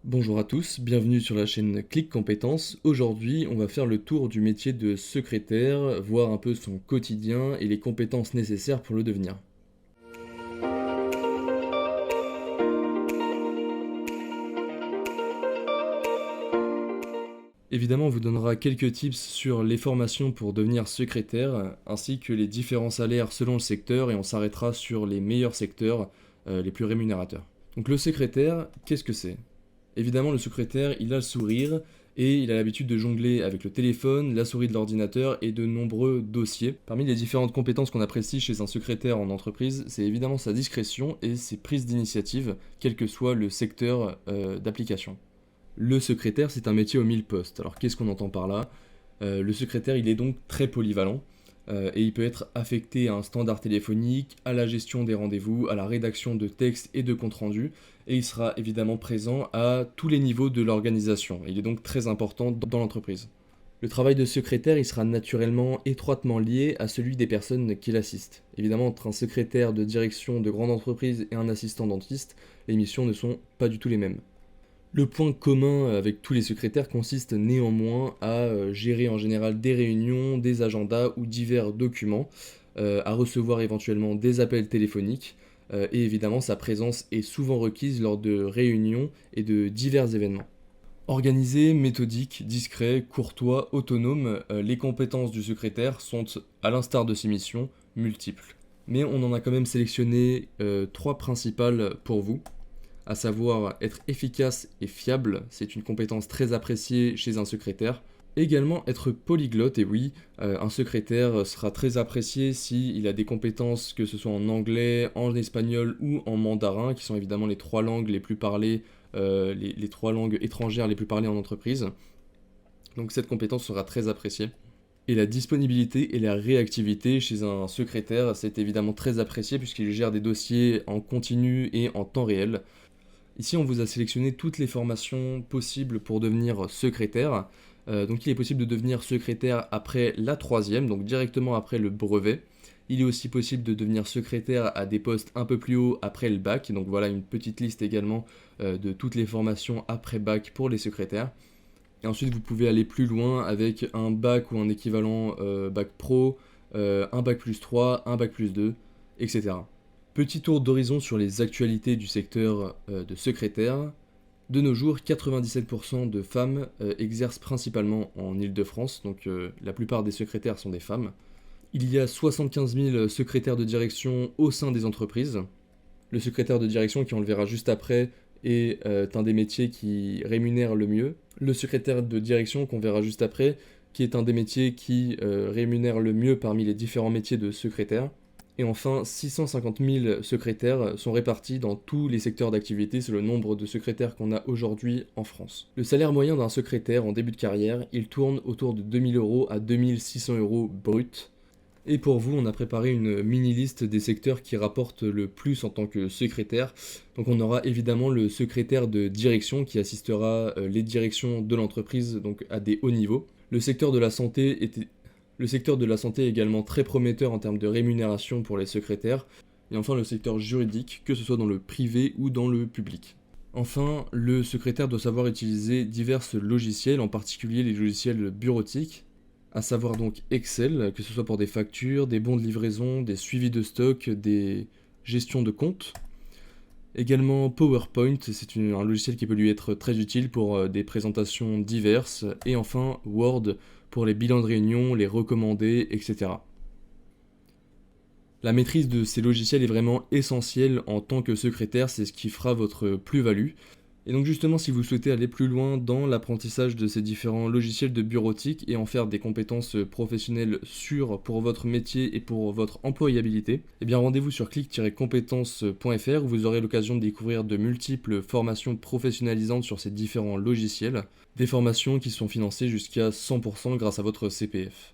Bonjour à tous, bienvenue sur la chaîne Click Compétences. Aujourd'hui, on va faire le tour du métier de secrétaire, voir un peu son quotidien et les compétences nécessaires pour le devenir. Évidemment, on vous donnera quelques tips sur les formations pour devenir secrétaire, ainsi que les différents salaires selon le secteur, et on s'arrêtera sur les meilleurs secteurs, les plus rémunérateurs. Donc le secrétaire, qu'est-ce que c'est? Évidemment, le secrétaire, il a le sourire et il a l'habitude de jongler avec le téléphone, la souris de l'ordinateur et de nombreux dossiers. Parmi les différentes compétences qu'on apprécie chez un secrétaire en entreprise, c'est évidemment sa discrétion et ses prises d'initiative, quel que soit le secteur d'application. Le secrétaire, c'est un métier aux 1000 postes. Alors qu'est-ce qu'on entend par là? Le secrétaire, il est donc très polyvalent. Et il peut être affecté à un standard téléphonique, à la gestion des rendez-vous, à la rédaction de textes et de comptes rendus, et il sera évidemment présent à tous les niveaux de l'organisation. Il est donc très important dans l'entreprise. Le travail de secrétaire, il sera naturellement étroitement lié à celui des personnes qui l'assistent. Évidemment, entre un secrétaire de direction de grande entreprise et un assistant dentiste, les missions ne sont pas du tout les mêmes. Le point commun avec tous les secrétaires consiste néanmoins à gérer en général des réunions, des agendas ou divers documents, à recevoir éventuellement des appels téléphoniques, et évidemment sa présence est souvent requise lors de réunions et de divers événements. Organisé, méthodique, discret, courtois, autonome, les compétences du secrétaire sont, à l'instar de ses missions, multiples. Mais on en a quand même sélectionné trois principales pour vous, à savoir être efficace et fiable, c'est une compétence très appréciée chez un secrétaire. Également être polyglotte, et oui, un secrétaire sera très apprécié s'il a des compétences, que ce soit en anglais, en espagnol ou en mandarin, qui sont évidemment les trois langues les plus parlées, les trois langues étrangères les plus parlées en entreprise. Donc cette compétence sera très appréciée. Et la disponibilité et la réactivité chez un secrétaire, c'est évidemment très apprécié puisqu'il gère des dossiers en continu et en temps réel. Ici, on vous a sélectionné toutes les formations possibles pour devenir secrétaire. Donc il est possible de devenir secrétaire après la troisième, donc directement après le brevet. Il est aussi possible de devenir secrétaire à des postes un peu plus hauts après le bac. Donc voilà une petite liste également de toutes les formations après bac pour les secrétaires. Et ensuite, vous pouvez aller plus loin avec un bac ou un équivalent bac pro, un bac plus 3, un bac plus 2, etc. Petit tour d'horizon sur les actualités du secteur de secrétaire. De nos jours, 97% de femmes exercent principalement en Île-de-France, donc la plupart des secrétaires sont des femmes. Il y a 75 000 secrétaires de direction au sein des entreprises. Le secrétaire de direction, qui on le verra juste après, est un des métiers qui rémunère le mieux. Le secrétaire de direction, qu'on verra juste après, qui est un des métiers qui rémunère le mieux parmi les différents métiers de secrétaire. Et enfin, 650 000 secrétaires sont répartis dans tous les secteurs d'activité, c'est le nombre de secrétaires qu'on a aujourd'hui en France. Le salaire moyen d'un secrétaire en début de carrière, il tourne autour de 2000 euros à 2600 euros brut. Et pour vous, on a préparé une mini-liste des secteurs qui rapportent le plus en tant que secrétaire. Donc on aura évidemment le secrétaire de direction qui assistera les directions de l'entreprise, donc à des hauts niveaux. Le secteur de la santé est également très prometteur en termes de rémunération pour les secrétaires. Et enfin le secteur juridique, que ce soit dans le privé ou dans le public. Enfin, le secrétaire doit savoir utiliser divers logiciels, en particulier les logiciels bureautiques, à savoir donc Excel, que ce soit pour des factures, des bons de livraison, des suivis de stock, des gestions de comptes. Également PowerPoint, c'est un logiciel qui peut lui être très utile pour des présentations diverses. Et enfin Word pour les bilans de réunion, les recommandés, etc. La maîtrise de ces logiciels est vraiment essentielle en tant que secrétaire, c'est ce qui fera votre plus-value. Et donc justement, si vous souhaitez aller plus loin dans l'apprentissage de ces différents logiciels de bureautique et en faire des compétences professionnelles sûres pour votre métier et pour votre employabilité, eh bien rendez-vous sur click-compétences.fr où vous aurez l'occasion de découvrir de multiples formations professionnalisantes sur ces différents logiciels, des formations qui sont financées jusqu'à 100% grâce à votre CPF.